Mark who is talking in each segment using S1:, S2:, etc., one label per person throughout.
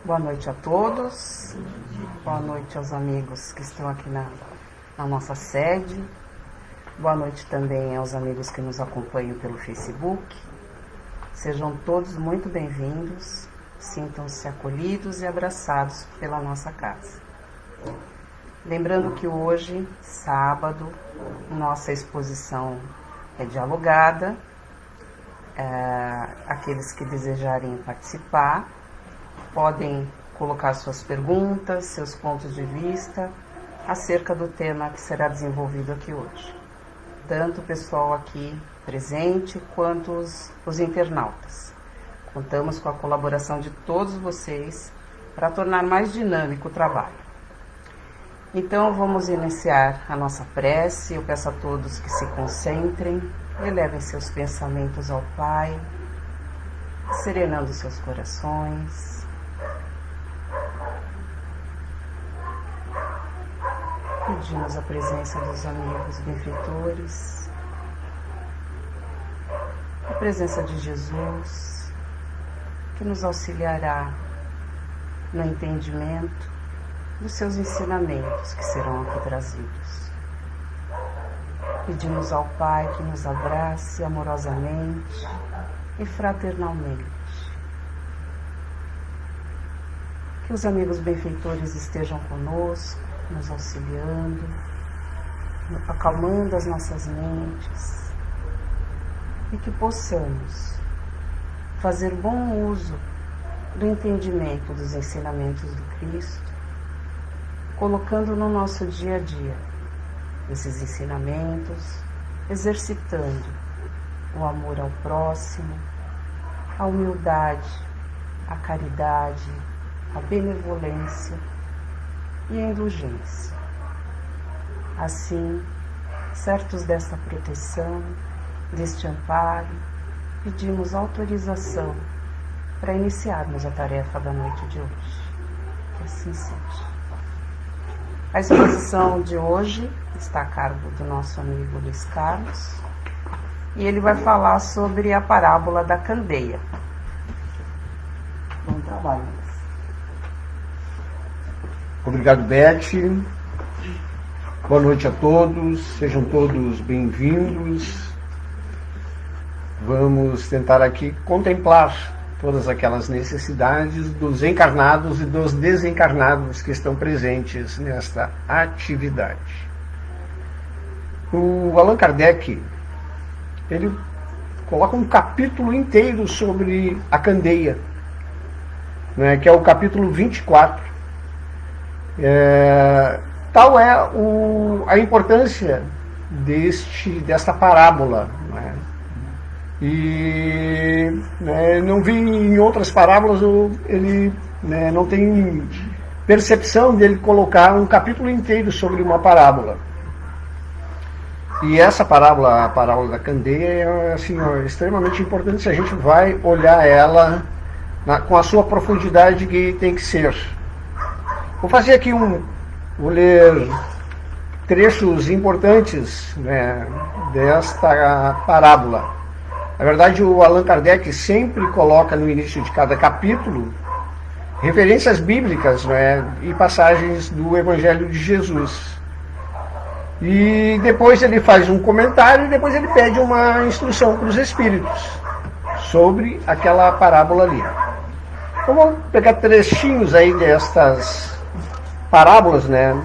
S1: Boa noite a todos, boa noite aos amigos que estão aqui na nossa sede, boa noite também aos amigos que nos acompanham pelo Facebook. Sejam todos muito bem-vindos, sintam-se acolhidos e abraçados pela nossa casa. Lembrando que hoje, sábado, nossa exposição é dialogada. Aqueles que desejarem participar podem colocar suas perguntas, seus pontos de vista acerca do tema que será desenvolvido aqui hoje. Tanto o pessoal aqui presente quanto os internautas. Contamos com a colaboração de todos vocês para tornar mais dinâmico o trabalho. Então vamos iniciar a nossa prece. Eu peço a todos que se concentrem, elevem seus pensamentos ao Pai, serenando seus corações. Pedimos a presença dos amigos benfeitores, a presença de Jesus, que nos auxiliará no entendimento dos seus ensinamentos que serão aqui trazidos. Pedimos ao Pai que nos abrace amorosamente e fraternalmente. Que os amigos benfeitores estejam conosco, nos auxiliando, acalmando as nossas mentes e que possamos fazer bom uso do entendimento dos ensinamentos do Cristo, colocando no nosso dia a dia esses ensinamentos, exercitando o amor ao próximo, a humildade, a caridade, a benevolência e a indulgência. Assim, certos desta proteção, deste amparo, pedimos autorização para iniciarmos a tarefa da noite de hoje. Que assim seja. A exposição de hoje está a cargo do nosso amigo Luiz Carlos e ele vai falar sobre a parábola da candeia. Bom trabalho.
S2: Obrigado, Beth. Boa noite a todos, sejam todos bem-vindos. Vamos tentar aqui contemplar todas aquelas necessidades dos encarnados e dos desencarnados que estão presentes nesta atividade. O Allan Kardec, ele coloca um capítulo inteiro sobre a candeia, né, que é o capítulo 24. Tal é a importância desta parábola, né? E não vi em outras parábolas, ele não tem percepção dele colocar um capítulo inteiro sobre uma parábola. E essa parábola, a parábola da candeia, é assim, extremamente importante se a gente vai olhar ela com a sua profundidade que tem que ser. Vou fazer aqui vou ler trechos importantes, né, desta parábola. Na verdade, o Allan Kardec sempre coloca no início de cada capítulo referências bíblicas, né, e passagens do Evangelho de Jesus. E depois ele faz um comentário e depois ele pede uma instrução para os espíritos sobre aquela parábola ali. Então vamos pegar trechinhos aí destas parábolas, né?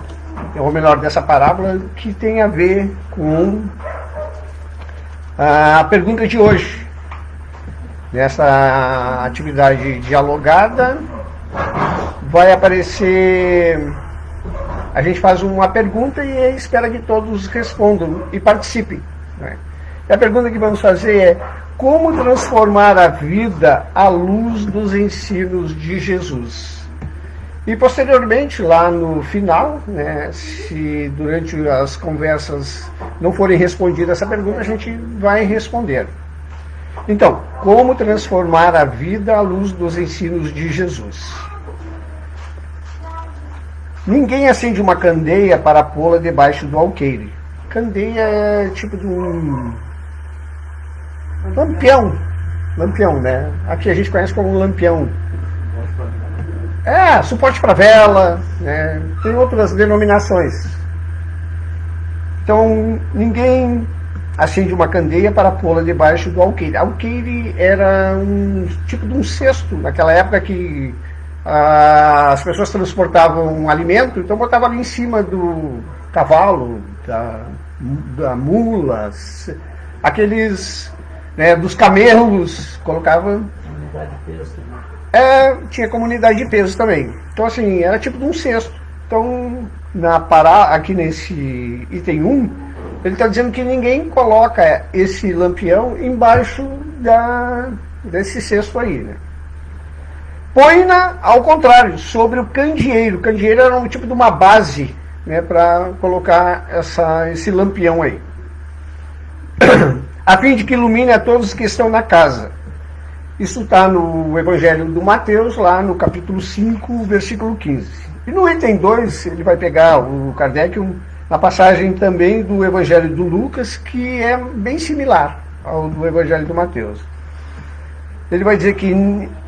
S2: Ou melhor, dessa parábola que tem a ver com a pergunta de hoje. Nessa atividade dialogada vai aparecer, a gente faz uma pergunta e espera que todos respondam e participem, né? E a pergunta que vamos fazer é: como transformar a vida à luz dos ensinos de Jesus? E posteriormente, lá no final, né, se durante as conversas não forem respondidas essa pergunta, a gente vai responder. Então, como transformar a vida à luz dos ensinos de Jesus? Ninguém acende uma candeia para pô-la debaixo do alqueire. Candeia é tipo de um lampião, né? Aqui a gente conhece como lampião. suporte para vela, né? Tem outras denominações. Então, ninguém acende uma candeia para pô-la debaixo do alqueire. Alqueire era um tipo de um cesto, naquela época que as pessoas transportavam um alimento, então botavam ali em cima do cavalo, da mula, aqueles, né, dos camelos, colocavam...
S3: Comunidade de peso também.
S2: Tinha comunidade de peso também. Então, assim, era tipo de um cesto. Então, aqui nesse item 1, ele está dizendo que ninguém coloca esse lampião embaixo desse cesto aí, né? Põe-na, ao contrário, sobre o candeeiro. O candeeiro era um tipo de uma base, né, para colocar esse lampião aí. A fim de que ilumine a todos que estão na casa. Isso está no Evangelho do Mateus, lá no capítulo 5, versículo 15. E no item 2, ele vai pegar o Kardec, uma passagem também do Evangelho do Lucas, que é bem similar ao do Evangelho do Mateus. Ele vai dizer que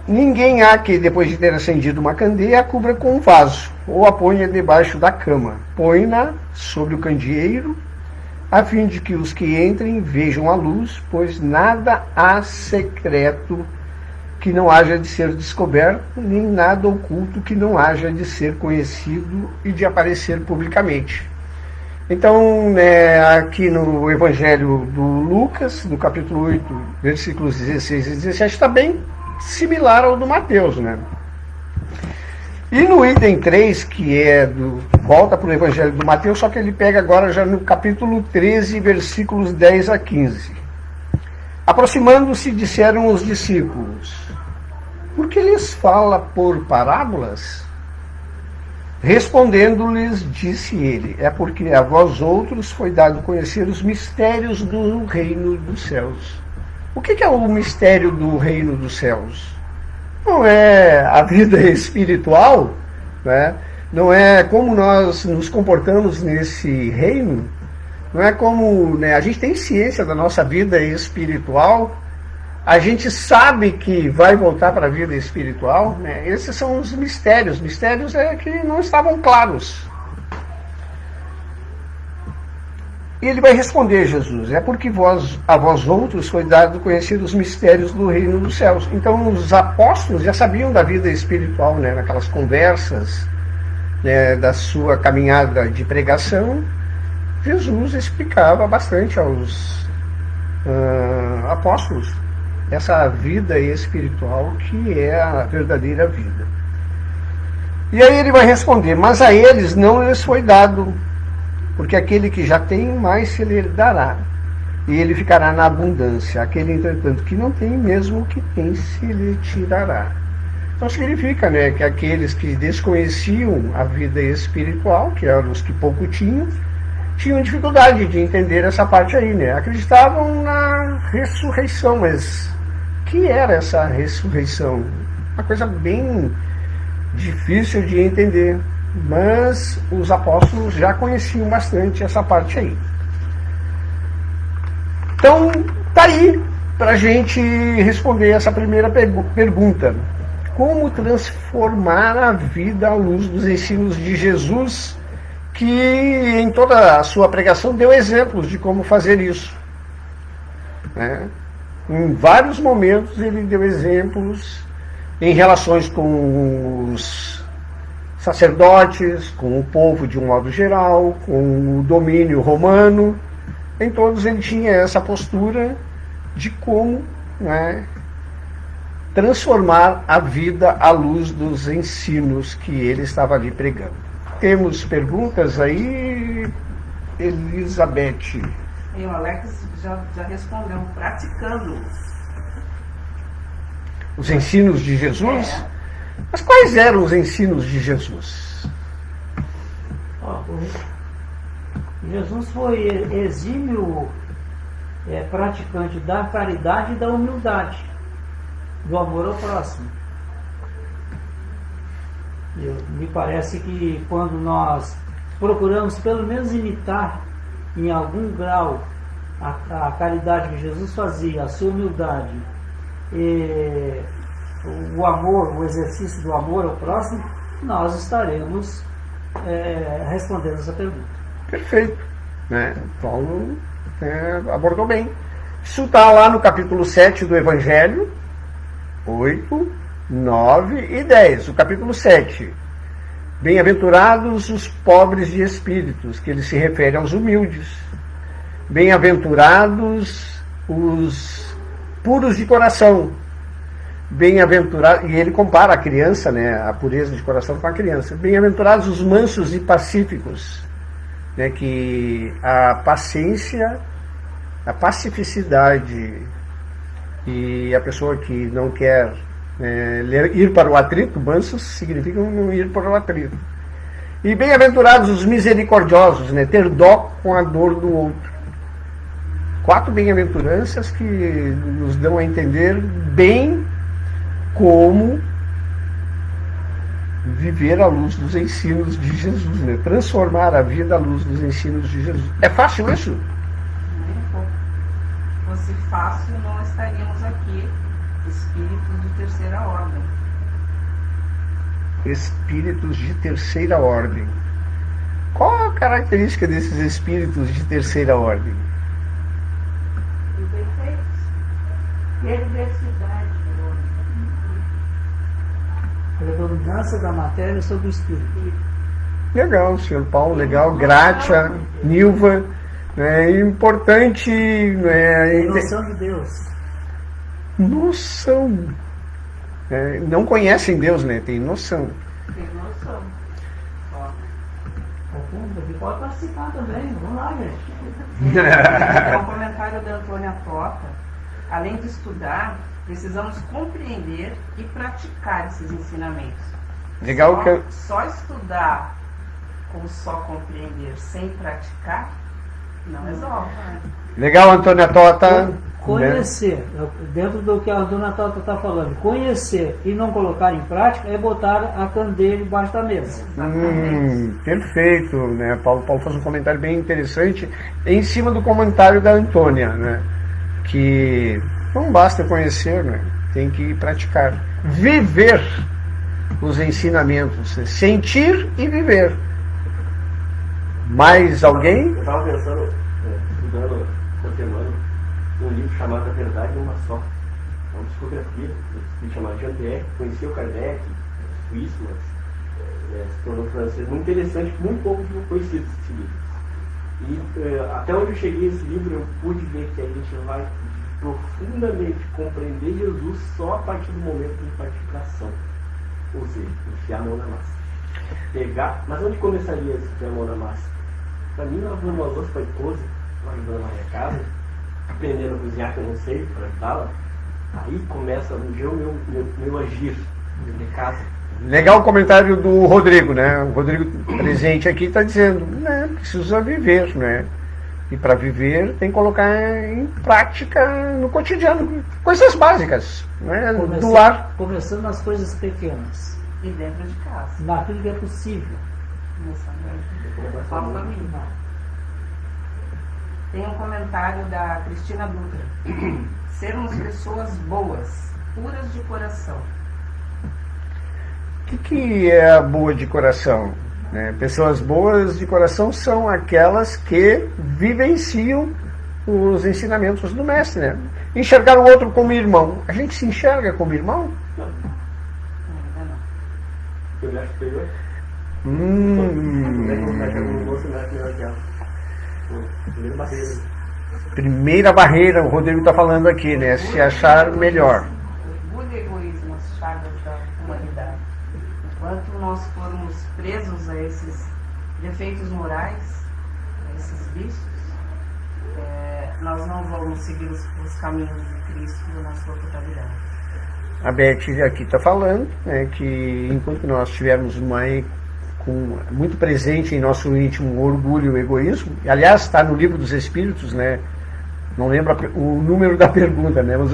S2: ninguém há que, depois de ter acendido uma candeia, a cubra com um vaso, ou a ponha debaixo da cama. Põe-na sobre o candeeiro, a fim de que os que entrem vejam a luz, pois nada há secreto que não haja de ser descoberto, nem nada oculto que não haja de ser conhecido e de aparecer publicamente. Então, aqui no Evangelho do Lucas, no capítulo 8, versículos 16 e 17, está bem similar ao do Mateus, né? E no item 3, que volta para o Evangelho do Mateus, só que ele pega agora já no capítulo 13, versículos 10 a 15. Aproximando-se, disseram os discípulos: por que lhes fala por parábolas? Respondendo-lhes, disse ele: é porque a vós outros foi dado conhecer os mistérios do reino dos céus. O que é o mistério do reino dos céus? Não é a vida espiritual, né? Não é como nós nos comportamos nesse reino, não é como, né, a gente tem ciência da nossa vida espiritual, a gente sabe que vai voltar para a vida espiritual, né? Esses são os mistérios. Mistérios é que não estavam claros. E ele vai responder, Jesus: é porque a vós outros foi dado conhecer os mistérios do reino dos céus. Então os apóstolos já sabiam da vida espiritual, né? Naquelas conversas, né, da sua caminhada de pregação, Jesus explicava bastante aos apóstolos essa vida espiritual que é a verdadeira vida. E aí ele vai responder: mas a eles não lhes foi dado, porque aquele que já tem, mais se lhe dará, e ele ficará na abundância. Aquele, entretanto, que não tem, mesmo o que tem, se lhe tirará. Então significa, né, que aqueles que desconheciam a vida espiritual, que eram os que pouco tinham dificuldade de entender essa parte aí, né? Acreditavam na ressurreição, mas o que era essa ressurreição? Uma coisa bem difícil de entender. Mas os apóstolos já conheciam bastante essa parte aí. Então, tá aí para a gente responder essa primeira pergunta: como transformar a vida à luz dos ensinos de Jesus, que em toda a sua pregação deu exemplos de como fazer isso, né? Em vários momentos ele deu exemplos em relações com os sacerdotes, com o povo de um modo geral, com o domínio romano. Em todos ele tinha essa postura de como, né, transformar a vida à luz dos ensinos que ele estava ali pregando. Temos perguntas aí, Elizabeth?
S1: E o Alex já respondeu: praticando
S2: os ensinos de Jesus?
S1: É.
S2: Mas quais eram os ensinos de Jesus?
S3: Jesus foi exímio praticante da caridade e da humildade, do amor ao próximo. Me parece que quando nós procuramos pelo menos imitar em algum grau a caridade que Jesus fazia, a sua humildade, o amor, o exercício do amor ao próximo, nós estaremos respondendo essa pergunta.
S2: Perfeito. Né? Paulo abordou bem. Isso está lá no capítulo 7 do Evangelho, 8, 9 e 10. O capítulo 7. Bem-aventurados os pobres de espíritos, que ele se refere aos humildes. Bem-aventurados os puros de coração. Bem-aventurados, e ele compara a criança, né, a pureza de coração com a criança. Bem-aventurados os mansos e pacíficos, né, que a paciência, a pacificidade e a pessoa que não quer ir para o atrito, mansos significa não ir para o atrito. E bem-aventurados os misericordiosos, né, ter dó com a dor do outro. 4 bem-aventuranças que nos dão a entender bem como viver à luz dos ensinos de Jesus, né? Transformar a vida à luz dos ensinos de Jesus. É fácil isso?
S1: Se fosse fácil, não estaríamos aqui, espíritos de terceira ordem.
S2: Espíritos de terceira ordem. Qual a característica desses espíritos de terceira ordem?
S4: Perversidade.
S3: Predominância da matéria sobre o espírito.
S2: Legal, senhor Paulo, legal. Grátia, Nilva. É importante.
S3: Noção de Deus.
S2: Noção. Não conhecem Deus, né? Tem noção.
S1: Tem noção.
S3: Pode participar também. Vamos lá, gente.
S1: É um comentário da Antônia Tota. Além de estudar, precisamos compreender e praticar esses ensinamentos.
S2: Legal que
S1: só estudar ou só compreender sem praticar não resolve.
S2: Legal, Antônia Tota.
S3: Conhecer, dentro do que a Dona Tota está falando, conhecer e não colocar em prática é botar a candeia debaixo da mesa.
S2: Perfeito, né? Paulo faz um comentário bem interessante em cima do comentário da Antônia, né? Que não basta conhecer, né? Tem que praticar. Viver os ensinamentos, sentir e viver. Mais alguém?
S5: Eu estava pensando, estudando, contemplando um livro chamado A Verdade é Uma Só. É uma psicografia, um chamado Jean Pierre, conhecia o Kardec, suíço, mas se tornou francês. Muito interessante, muito pouco conhecido esse livro. E até onde eu cheguei nesse livro, eu pude ver que a gente vai profundamente compreender Jesus só a partir do momento de praticação. Ou seja, enfiar a mão na massa. Pegar, mas onde começaria a enfiar a mão na massa? Para mim, lavando uma louça para a esposa, ajudando na minha casa, aprendendo a cozinhar que eu não sei, para ajudá-la. Aí começa o meu agir de casa.
S2: Legal o comentário do Rodrigo, né? O Rodrigo presente aqui está dizendo, né, precisa viver, né? E para viver tem que colocar em prática no cotidiano, coisas básicas, né? Do lar.
S3: Começando nas coisas pequenas.
S1: E dentro de casa.
S3: Naquilo que é possível.
S1: Fala pra mim. Tem um comentário da Cristina Dutra. Sermos pessoas boas, puras de coração.
S2: O que é a boa de coração? Pessoas boas de coração são aquelas que vivenciam os ensinamentos do mestre, né? Enxergar o outro como irmão. A gente se enxerga como irmão?
S5: Não. Eu me acho superior.
S2: Primeira barreira, o Rodrigo está falando aqui, né? Se achar melhor.
S1: Orgulho e egoísmo, as chagas da humanidade. Enquanto nós formos presos a esses defeitos morais, a esses vícios, nós não vamos seguir os caminhos de Cristo na sua totalidade.
S2: A Beth aqui está falando, né, que enquanto nós tivermos muito presente em nosso íntimo orgulho e egoísmo, e aliás está no Livro dos Espíritos, né, não lembro o número da pergunta, né, mas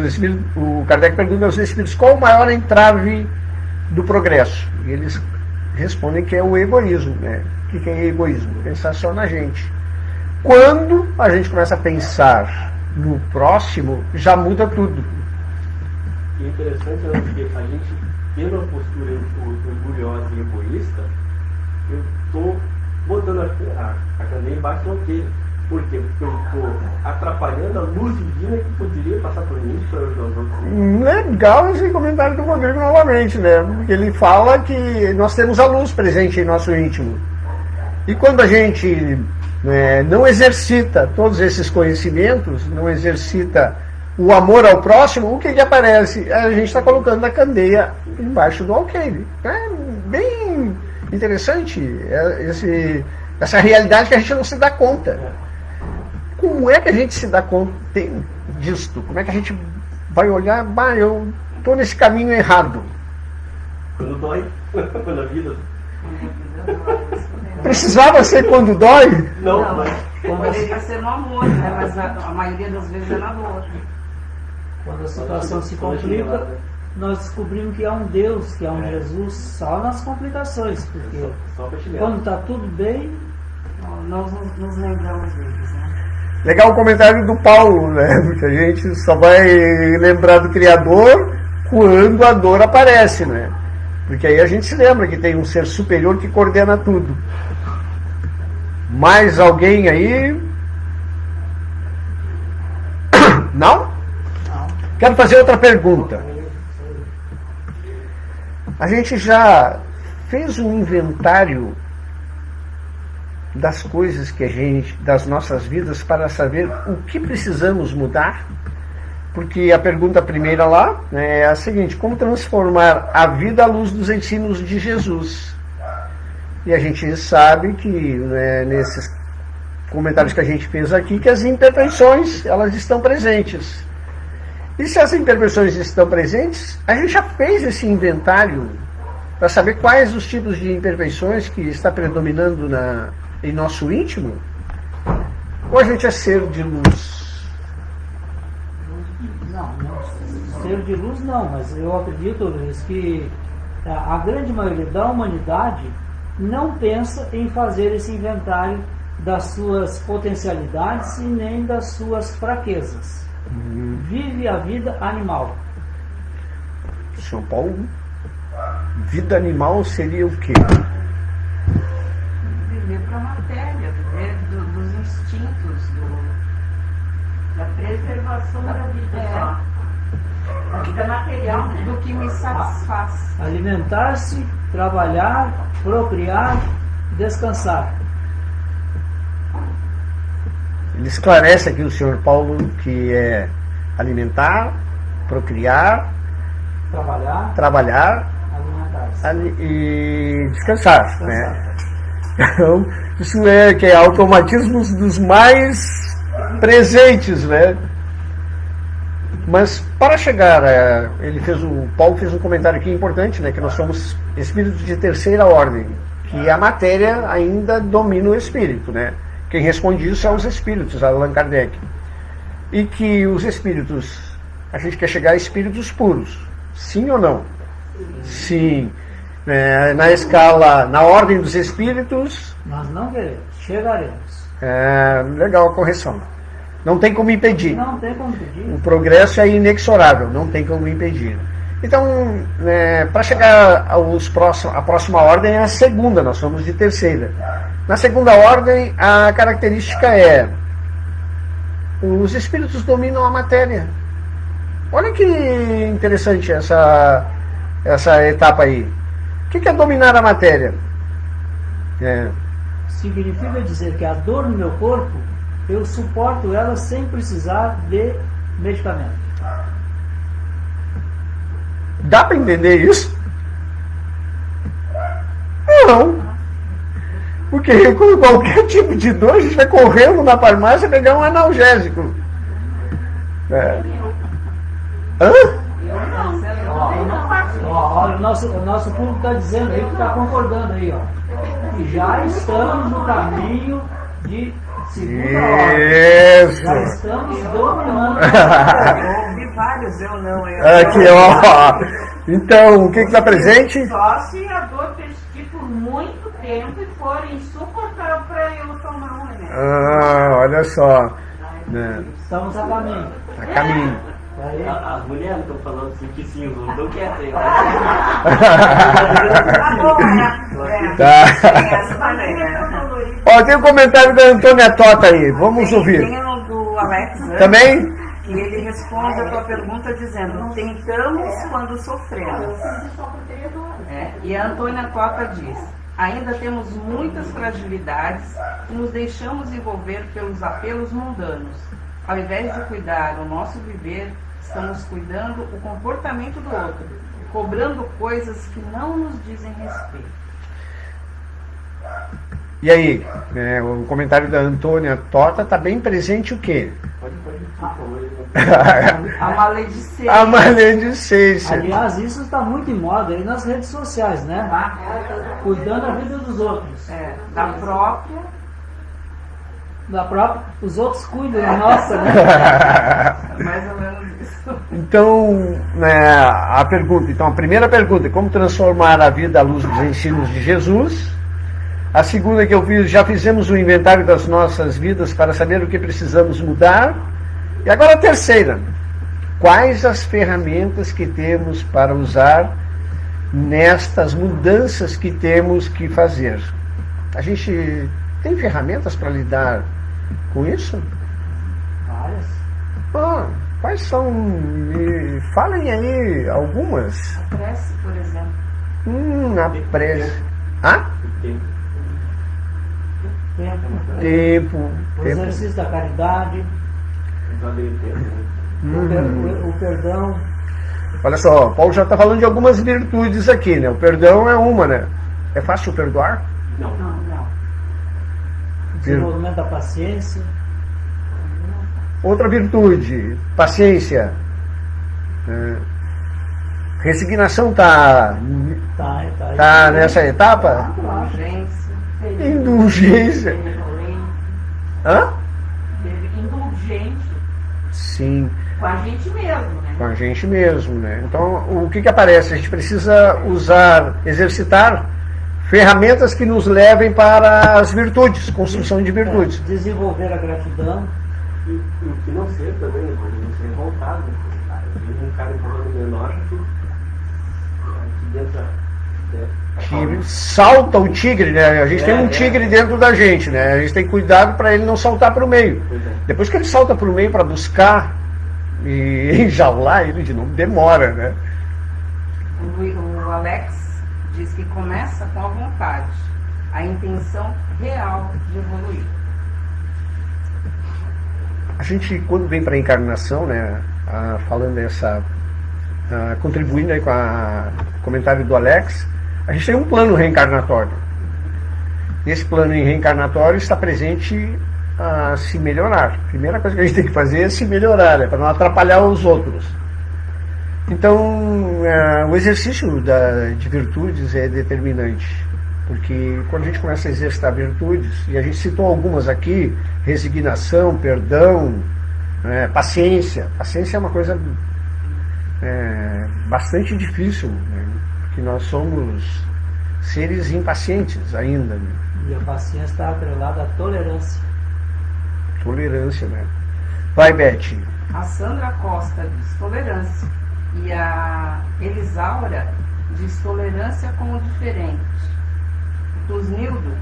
S2: o Kardec pergunta aos Espíritos qual o maior entrave do progresso. E eles respondem que é o egoísmo, né? O que é egoísmo? Pensar só na gente. Quando a gente começa a pensar no próximo, já muda tudo.
S5: E é interessante porque a gente, tendo uma postura orgulhosa e egoísta, eu estou botando a candeia embaixo do alqueire. Por quê? Porque eu estou atrapalhando a luz divina que poderia passar por mim para ajudar os outros.
S2: Legal esse comentário do Rodrigo novamente, né? Porque ele fala que nós temos a luz presente em nosso íntimo. E quando a gente não exercita todos esses conhecimentos, não exercita o amor ao próximo, o que aparece? A gente está colocando a candeia embaixo do alqueire. É bem interessante essa realidade que a gente não se dá conta. Como é que a gente se dá conta disto? Como é que a gente vai olhar, eu estou nesse caminho errado?
S5: Quando dói, quando a vida...
S2: Precisava ser quando dói?
S5: Não, mas...
S1: Poderia ser no amor, né? Mas a maioria das vezes é na dor.
S3: Quando a situação se complica, nós descobrimos que há um Deus, que há um Jesus só nas complicações, porque quando está tudo bem,
S1: nós nos lembramos deles, né?
S2: Legal o comentário do Paulo, né? Porque a gente só vai lembrar do Criador quando a dor aparece, né? Porque aí a gente se lembra que tem um ser superior que coordena tudo. Mais alguém aí? Não? Quero fazer outra pergunta. A gente já fez um inventário das coisas das nossas vidas para saber o que precisamos mudar? Porque a pergunta primeira lá é a seguinte: como transformar a vida à luz dos ensinos de Jesus? E a gente sabe que nesses comentários que a gente fez aqui, que as imperfeições, elas estão presentes. E se as imperfeições estão presentes, a gente já fez esse inventário para saber quais os tipos de imperfeições que está predominando em nosso íntimo? Ou a gente é ser de luz?
S3: Não, ser de luz não, mas eu acredito, Luiz, que a grande maioria da humanidade não pensa em fazer esse inventário das suas potencialidades e nem das suas fraquezas. Vive a vida animal.
S2: São Paulo, vida animal seria o quê?
S1: Viver para a matéria, viver dos instintos, da preservação da vida. A vida material, do que me satisfaz.
S3: Alimentar-se, trabalhar, procriar, descansar.
S2: Ele esclarece aqui o senhor Paulo que é alimentar, procriar, trabalhar e descansar. Né? Então, isso que é automatismos dos mais presentes, né? Mas para chegar o Paulo fez um comentário aqui importante, né? Que nós somos espíritos de terceira ordem, que a matéria ainda domina o espírito, né? Quem responde isso é os espíritos, Allan Kardec. E que os espíritos, a gente quer chegar a espíritos puros. Sim ou não? Sim. Na escala, na ordem dos espíritos...
S3: Nós não queremos, chegaremos.
S2: Legal a correção. Não tem como impedir.
S3: Não tem como impedir.
S2: O progresso é inexorável, não tem como impedir. Então, para chegar a próxima ordem é a segunda, nós somos de terceira. Na segunda ordem, a característica é: os espíritos dominam a matéria. Olha que interessante essa etapa aí. O que é dominar a matéria?
S3: Significa dizer que a dor no meu corpo, eu suporto ela sem precisar de medicamento.
S2: Dá para entender isso? Não. Porque com qualquer tipo de dor, a gente vai correndo na farmácia pegar um analgésico. Hã?
S3: Olha, o nosso público está dizendo aí, que está concordando aí, ó. Que já estamos no caminho de segunda ordem.
S2: Isso.
S3: Já estamos dominando.
S1: Eu ouvi vários, eu não.
S2: Aqui, ó. Então, o que está presente?
S1: Só se a dor persistir por muito tempo e for insuportável para eu tomar um remédio.
S2: Olha só. Né?
S3: Estamos a caminho.
S2: A caminho.
S3: Aí,
S5: As mulheres estão falando assim que sim, os homens não querem.
S2: Ó, tem um comentário da Antônia Tota aí, vamos ouvir.
S1: Tem o do Alex Anjos,
S2: Também?
S1: e ele responde a tua pergunta dizendo: tentamos quando sofremos. E a Antônia Tota diz: ainda temos muitas fragilidades e nos deixamos envolver pelos apelos mundanos. Ao invés de cuidar o nosso viver, estamos cuidando o comportamento do outro, cobrando coisas que não nos dizem respeito.
S2: E aí, o comentário da Antônia Tota está bem presente o quê?
S5: Pode por favor.
S1: A maledicência.
S2: A maledicência.
S3: aliás, isso está muito em moda aí nas redes sociais, né? Cuidando da vida dos outros.
S1: Da própria.
S3: Os outros cuidam da nossa, né?
S1: Mais ou menos isso.
S2: Então, a primeira pergunta, como transformar a vida à luz dos ensinos de Jesus? A segunda que eu fiz, já fizemos um inventário das nossas vidas para saber o que precisamos mudar? E agora a terceira, quais as ferramentas que temos para usar nestas mudanças que temos que fazer? A gente tem ferramentas para lidar com isso?
S3: Várias.
S2: Quais são? Me falem aí algumas.
S1: A prece, por exemplo.
S2: A prece. Hã? Tempo.
S3: O exercício da caridade. O perdão.
S2: Olha só, Paulo já está falando de algumas virtudes aqui, né? O perdão é uma, né? É fácil perdoar?
S5: Não.
S3: Desenvolvimento da paciência.
S2: Outra virtude, paciência. Resignação
S3: Tá
S2: nessa etapa? Indulgência. Hã?
S1: Indulgente.
S2: Sim.
S1: Com a gente mesmo, né?
S2: Com a gente mesmo, né? Então, o que aparece? A gente precisa exercitar ferramentas que nos levem para as virtudes, construção de virtudes.
S3: Desenvolver a gratidão.
S5: E o que não ser também, não ser revoltado. Eu vi um cara empurrando menor aqui dentro
S2: Que salta o tigre, né? A gente tem um tigre dentro da gente, né? A gente tem cuidado para ele não saltar para o meio. Depois que ele salta para o meio para buscar e enjaular ele de novo, demora, né?
S1: O Alex diz que começa com a vontade, a intenção real de evoluir.
S2: A gente, quando vem para a encarnação, né, falando contribuindo aí com o comentário do Alex, a gente tem um plano reencarnatório. Nesse plano reencarnatório está presente a se melhorar. A primeira coisa que a gente tem que fazer é se melhorar, né, para não atrapalhar os outros. Então, o exercício de virtudes é determinante. Porque quando a gente começa a exercitar virtudes, e a gente citou algumas aqui, resignação, perdão, paciência. Paciência é uma coisa bastante difícil, né? Porque nós somos seres impacientes ainda. Né?
S3: E a paciência está atrelada à tolerância.
S2: Tolerância, né? Vai, Beth.
S1: A Sandra Costa diz tolerância. E a Elisaura diz tolerância com o diferente. Tusnildo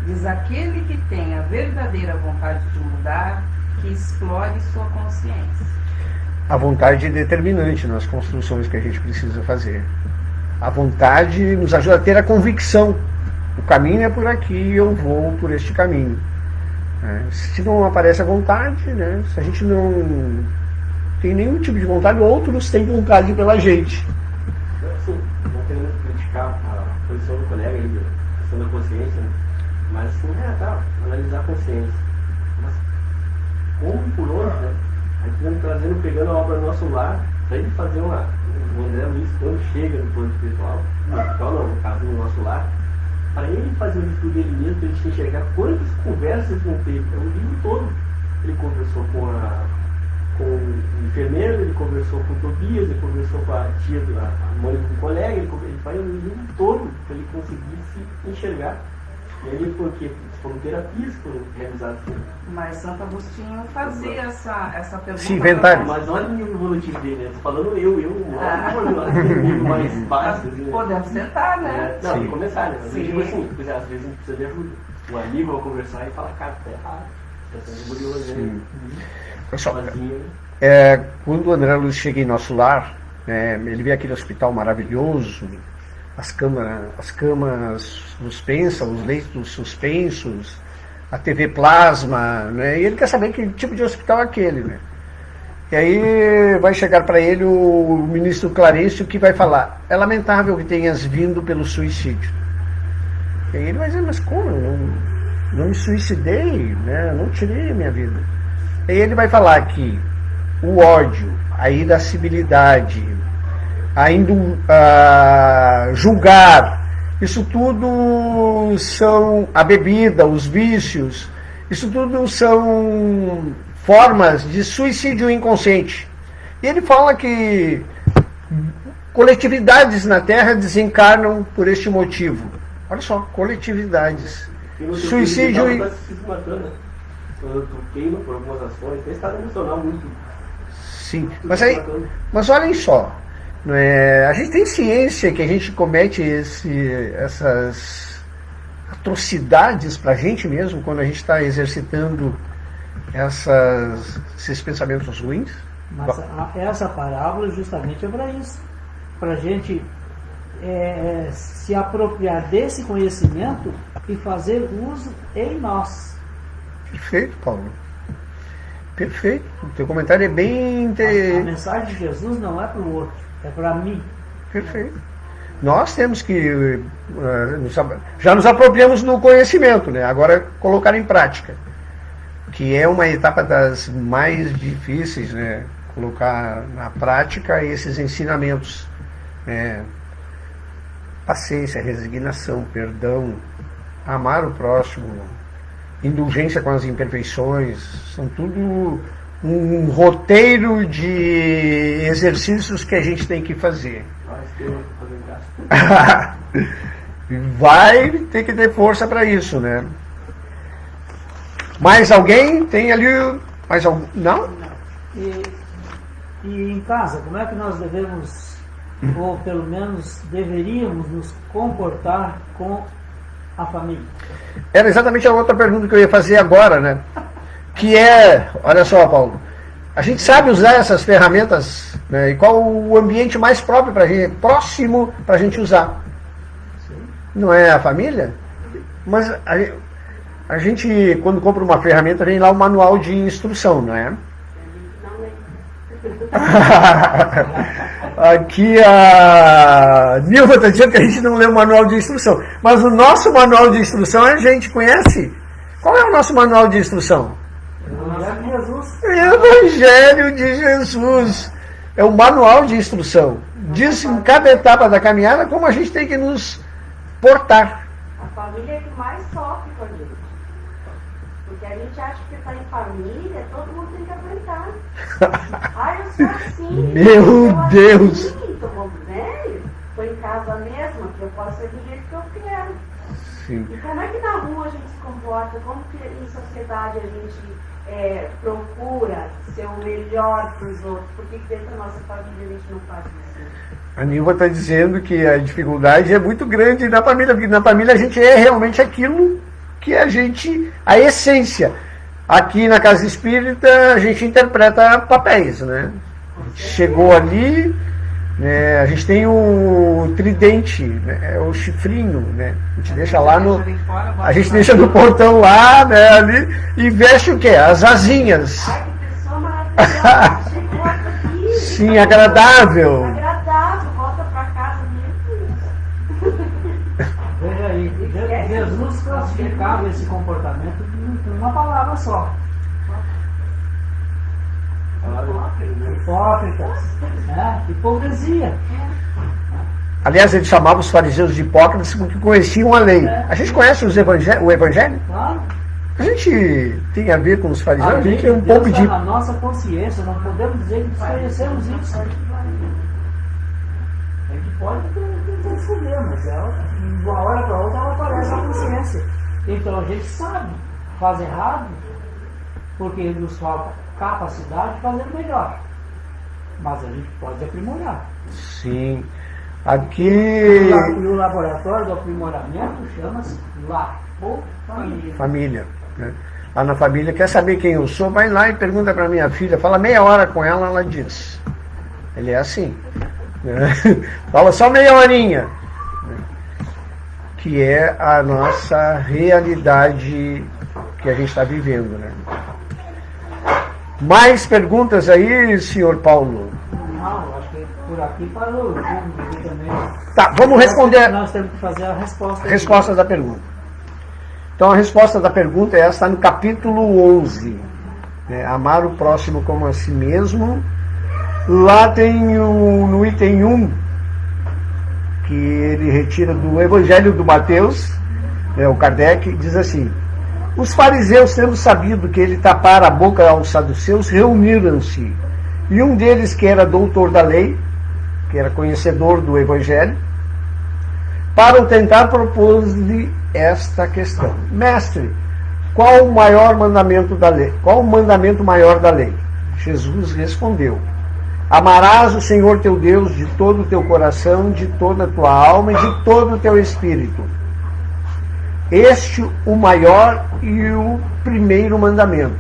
S1: diz aquele que tem a verdadeira vontade de mudar, que explore sua consciência.
S2: A vontade é determinante nas construções que a gente precisa fazer. A vontade nos ajuda a ter a convicção. O caminho é por aqui, eu vou por este caminho. Se não aparece a vontade, né? Se a gente não tem nenhum tipo de vontade, outros têm vontade pela gente.
S5: Assim, não querendo criticar a posição do colega aí, a questão da consciência, né? Mas assim, analisar a consciência. Mas como por onde, né? A gente pegando a obra do nosso lar, para ele fazer o André Luiz, quando chega no plano espiritual, no caso do nosso lar, para ele fazer o estudo dele mesmo, para a gente enxergar quantas conversas não teve. É o livro todo. Ele conversou com o enfermeiro, ele conversou com o Tobias, ele conversou com a tia, a mãe do colega, ele faz o livro todo para ele conseguir se enxergar. E ele porque foram terapias que foram realizadas.
S1: Mas Santo Agostinho fazia essa pergunta.
S2: Sim, inventário.
S5: Mas olha o nível evolutivo dele, né? Tô falando eu mais básico. Assim, né?
S1: Podemos tentar, né?
S5: Não,
S2: Sim.
S5: tem que começar, né? Mas,
S1: Sim.
S5: tipo assim, às vezes a gente precisa de ajuda. Um amigo vai conversar e falar, cara, tá errado. Tá sendo curioso, né?
S2: Pessoal,
S5: Sozinho,
S2: quando o André Luiz chega em nosso lar, ele vê aquele hospital maravilhoso, as camas suspensas, os leitos suspensos, a TV plasma, né? E ele quer saber que tipo de hospital é aquele, né? E aí vai chegar para ele o ministro Clarencio, que vai falar: é lamentável que tenhas vindo pelo suicídio. E aí ele vai dizer: mas como? Eu não me suicidei, né? Eu não tirei a minha vida. E aí ele vai falar que o ódio, a irascibilidade, julgar, isso tudo são a bebida, os vícios, isso tudo são formas de suicídio inconsciente. E ele fala que coletividades na Terra desencarnam por este motivo. Olha só, coletividades. Suicídio
S5: e... se matando, né? Quando tu queima por algumas ações, tem estado emocional muito.
S2: Sim, mas olhem só, não é, a gente tem ciência que a gente comete essas atrocidades para a gente mesmo quando a gente está exercitando esses pensamentos ruins?
S3: Mas essa parábola justamente é para isso, para a gente se apropriar desse conhecimento e fazer uso em nós.
S2: Perfeito, Paulo. Perfeito. O teu comentário é bem...
S3: A mensagem de Jesus não é para o outro, é para mim.
S2: Perfeito. Nós temos que... já nos apropriamos do conhecimento, né? Agora colocar em prática. Que é uma etapa das mais difíceis, né? Colocar na prática esses ensinamentos. Paciência, resignação, perdão, amar o próximo, indulgência com as imperfeições, são tudo um roteiro de exercícios que a gente tem que fazer. Vai ter que ter força para isso, né? Mais alguém? Tem ali... Mais algum? Não?
S3: E em casa, como é que nós devemos, ou pelo menos deveríamos nos comportar com a família?
S2: Era exatamente a outra pergunta que eu ia fazer agora, né? Que é, olha só, Paulo, a gente sabe usar essas ferramentas, né? E qual o ambiente mais próprio para gente, próximo para a gente usar? Não é a família? Mas a gente, quando compra uma ferramenta, vem lá o manual de instrução, não é? Aqui a Nilva está dizendo que a gente não lê o manual de instrução, mas o nosso manual de instrução a gente conhece. Qual é o nosso manual de instrução?
S3: Evangelho de Jesus.
S2: Evangelho de Jesus. É o manual de instrução. Diz em cada etapa da caminhada como a gente tem que nos portar.
S4: A família é que mais sofre com a gente. Porque a gente acha que está em família, todo mundo tem que aguentar. Eu sou assim.
S2: Meu Deus!
S4: Assim, tô velho, tô em casa mesmo, que eu posso ser do jeito que eu quero.
S2: Sim.
S4: E como é que na rua a gente se comporta? Como que em sociedade a gente procura ser o melhor para os outros? Por que dentro da nossa família a gente não faz isso?
S2: A Nilva está dizendo que a dificuldade é muito grande na família, porque na família a gente é realmente aquilo que a essência. Aqui na Casa Espírita a gente interpreta papéis, né? Chegou ali, né, a gente tem o tridente, né, o chifrinho, né? A gente deixa lá no... A gente deixa no portão lá, né, ali, e veste o quê? As asinhas.
S4: Ai, que pessoa maravilhosa! Chegou aqui!
S2: Sim, agradável.
S4: Agradável, volta para casa mesmo.
S3: Veja aí, Jesus classificava esse comportamento com uma palavra só. Hipócritas, né? Hipocrisia.
S2: Aliás, ele chamava os fariseus de hipócritas porque conheciam a lei. A gente conhece o Evangelho?
S3: Claro.
S2: A gente tem a ver com os fariseus? A gente
S3: lei
S2: tem um
S3: de Deus
S2: pouco de...
S3: na nossa consciência, não podemos dizer que desconhecemos isso. A gente pode confundir, mas ela, de uma hora para outra, ela aparece na consciência. Então a gente sabe, faz errado, porque nos falta capacidade de fazer melhor. Mas a gente pode aprimorar.
S2: Sim. Aqui.
S3: E o laboratório do aprimoramento chama-se Família.
S2: Família. Né? Lá na família, quer saber quem eu sou? Vai lá e pergunta para minha filha. Fala meia hora com ela, ela diz. Ele é assim. Né? Fala só meia horinha. Né? Que é a nossa realidade que a gente está vivendo. Né? Mais perguntas aí, senhor Paulo?
S3: Não, acho que por aqui parou. Também.
S2: Tá, vamos responder.
S3: Nós temos que fazer a resposta.
S2: Resposta da pergunta. Então a resposta da pergunta é essa, está no capítulo 11. Né? Amar o próximo como a si mesmo. Lá tem no item 1, que ele retira do Evangelho do Mateus, o Kardec, diz assim: os fariseus, tendo sabido que ele tapara a boca aos saduceus, reuniram-se. E um deles, que era doutor da lei, que era conhecedor do Evangelho, para o tentar, propôs-lhe esta questão: mestre, qual o maior mandamento da lei? Qual o mandamento maior da lei? Jesus respondeu: amarás o Senhor teu Deus de todo o teu coração, de toda a tua alma e de todo o teu espírito. Este o maior e o primeiro mandamento.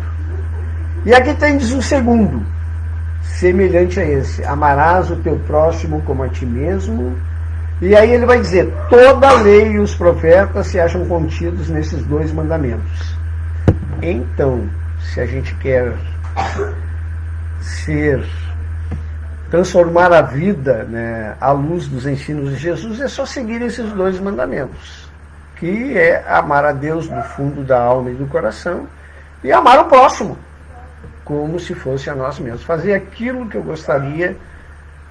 S2: E aqui tens o segundo, semelhante a esse: amarás o teu próximo como a ti mesmo. E aí ele vai dizer: toda a lei e os profetas se acham contidos nesses dois mandamentos. Então, se a gente quer transformar a vida, né, à luz dos ensinos de Jesus, é só seguir esses dois mandamentos, que é amar a Deus do fundo da alma e do coração e amar o próximo como se fosse a nós mesmos. Fazer aquilo que eu gostaria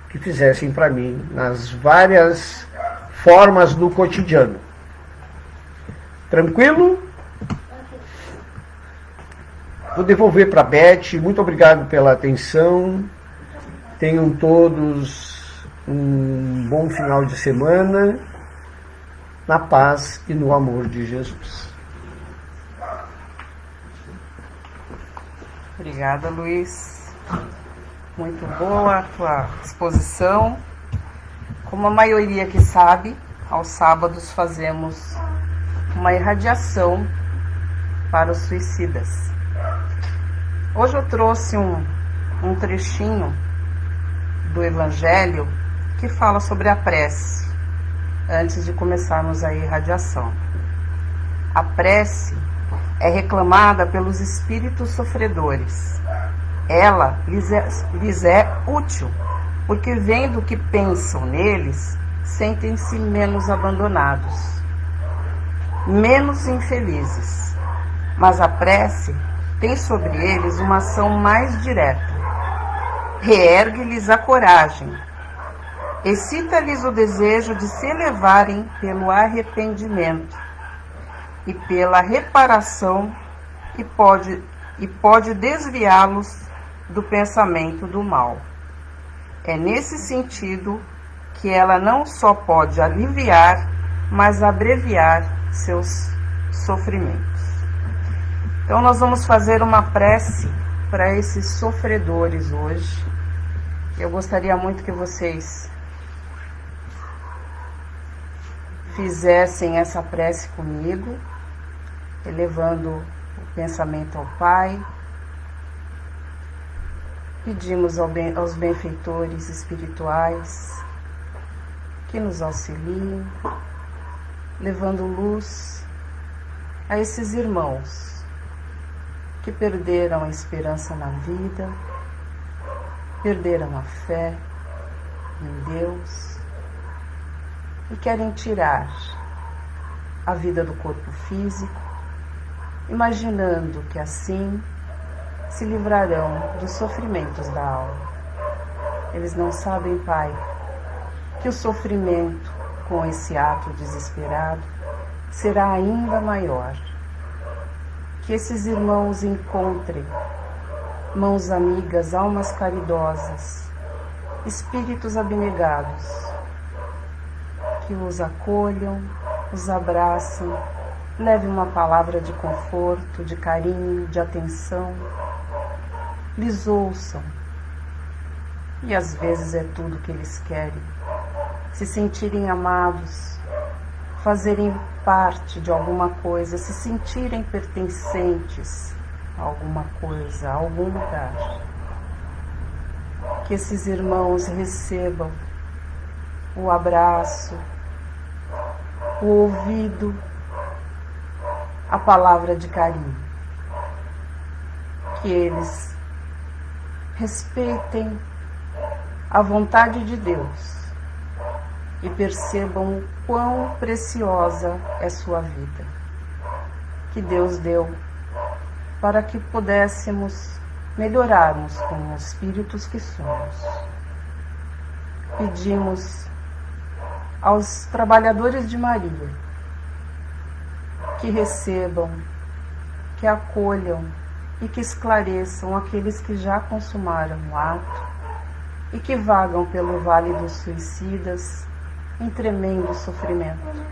S2: que fizessem para mim, nas várias formas do cotidiano. Tranquilo? Vou devolver para a Beth. Muito obrigado pela atenção. Tenham todos um bom final de semana, na paz e no amor de Jesus.
S1: Obrigada, Luiz. Muito boa a tua exposição. Como a maioria que sabe, aos sábados fazemos uma irradiação para os suicidas. Hoje eu trouxe um trechinho do Evangelho que fala sobre a prece, antes de começarmos a irradiação. A prece é reclamada pelos espíritos sofredores. Ela lhes é útil, porque vendo que pensam neles, sentem-se menos abandonados, menos infelizes. Mas a prece tem sobre eles uma ação mais direta. Reergue-lhes a coragem, excita-lhes o desejo de se elevarem pelo arrependimento e pela reparação, e pode desviá-los do pensamento do mal. É nesse sentido que ela não só pode aliviar, mas abreviar seus sofrimentos. Então nós vamos fazer uma prece para esses sofredores hoje. Eu gostaria muito que vocês fizessem essa prece comigo, elevando o pensamento ao Pai. Pedimos aos benfeitores espirituais que nos auxiliem, levando luz a esses irmãos que perderam a esperança na vida, perderam a fé em Deus e querem tirar a vida do corpo físico, imaginando que assim se livrarão dos sofrimentos da alma. Eles não sabem, Pai, que o sofrimento com esse ato desesperado será ainda maior. Que esses irmãos encontrem mãos amigas, almas caridosas, espíritos abnegados, que os acolham, os abraçem leve uma palavra de conforto, de carinho, de atenção. Lhes ouçam. E às vezes é tudo o que eles querem. Se sentirem amados, fazerem parte de alguma coisa, se sentirem pertencentes a alguma coisa, a algum lugar. Que esses irmãos recebam o abraço, o ouvido, a palavra de carinho. Que eles respeitem a vontade de Deus e percebam o quão preciosa é sua vida, que Deus deu para que pudéssemos melhorarmos como espíritos que somos. Pedimos aos trabalhadores de Maria que recebam, que acolham e que esclareçam aqueles que já consumaram o ato e que vagam pelo vale dos suicidas em tremendo sofrimento.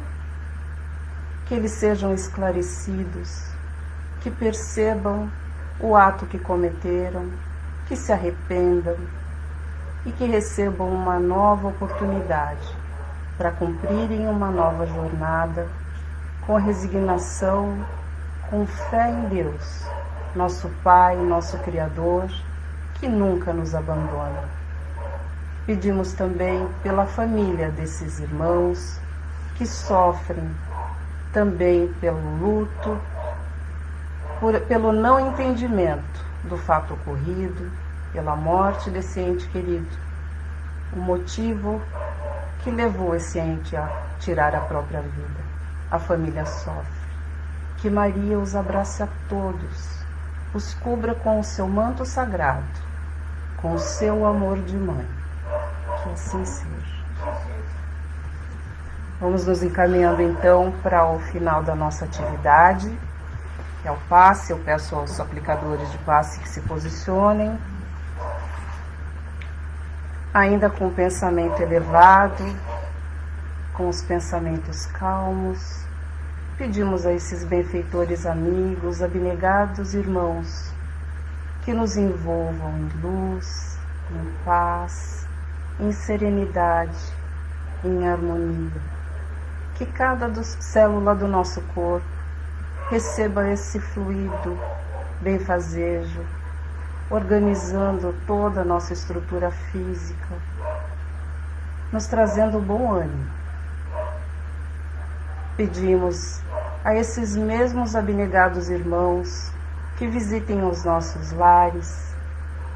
S1: Que eles sejam esclarecidos, que percebam o ato que cometeram, que se arrependam e que recebam uma nova oportunidade para cumprirem uma nova jornada com resignação, com fé em Deus, nosso Pai, nosso Criador, que nunca nos abandona. Pedimos também pela família desses irmãos que sofrem também pelo luto, pelo não entendimento do fato ocorrido, pela morte desse ente querido, o motivo que levou esse ente a tirar a própria vida. A família sofre. Que Maria os abrace a todos, os cubra com o seu manto sagrado, com o seu amor de mãe. Que assim seja. Vamos nos encaminhando então para o final da nossa atividade, que é o passe. Eu peço aos aplicadores de passe que se posicionem, ainda com o pensamento elevado, com os pensamentos calmos. Pedimos a esses benfeitores amigos, abnegados irmãos, que nos envolvam em luz, em paz, em serenidade, em harmonia. Que cada célula do nosso corpo receba esse fluido benfazejo, organizando toda a nossa estrutura física, nos trazendo bom ânimo. Pedimos a esses mesmos abnegados irmãos que visitem os nossos lares,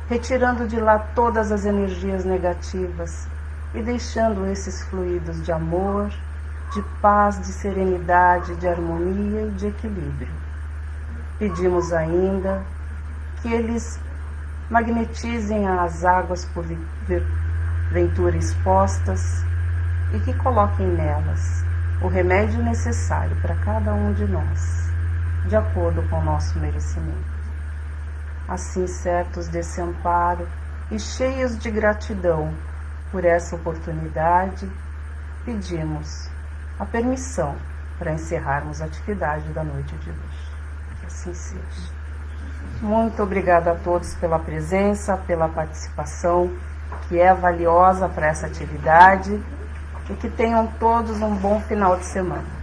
S1: retirando de lá todas as energias negativas e deixando esses fluidos de amor, de paz, de serenidade, de harmonia e de equilíbrio. Pedimos ainda que eles magnetizem as águas porventura expostas e que coloquem nelas o remédio necessário para cada um de nós, de acordo com o nosso merecimento. Assim, certos desse amparo e cheios de gratidão por essa oportunidade, pedimos a permissão para encerrarmos a atividade da noite de hoje. Que assim seja. Muito obrigada a todos pela presença, pela participação, que é valiosa para essa atividade, e que tenham todos um bom final de semana.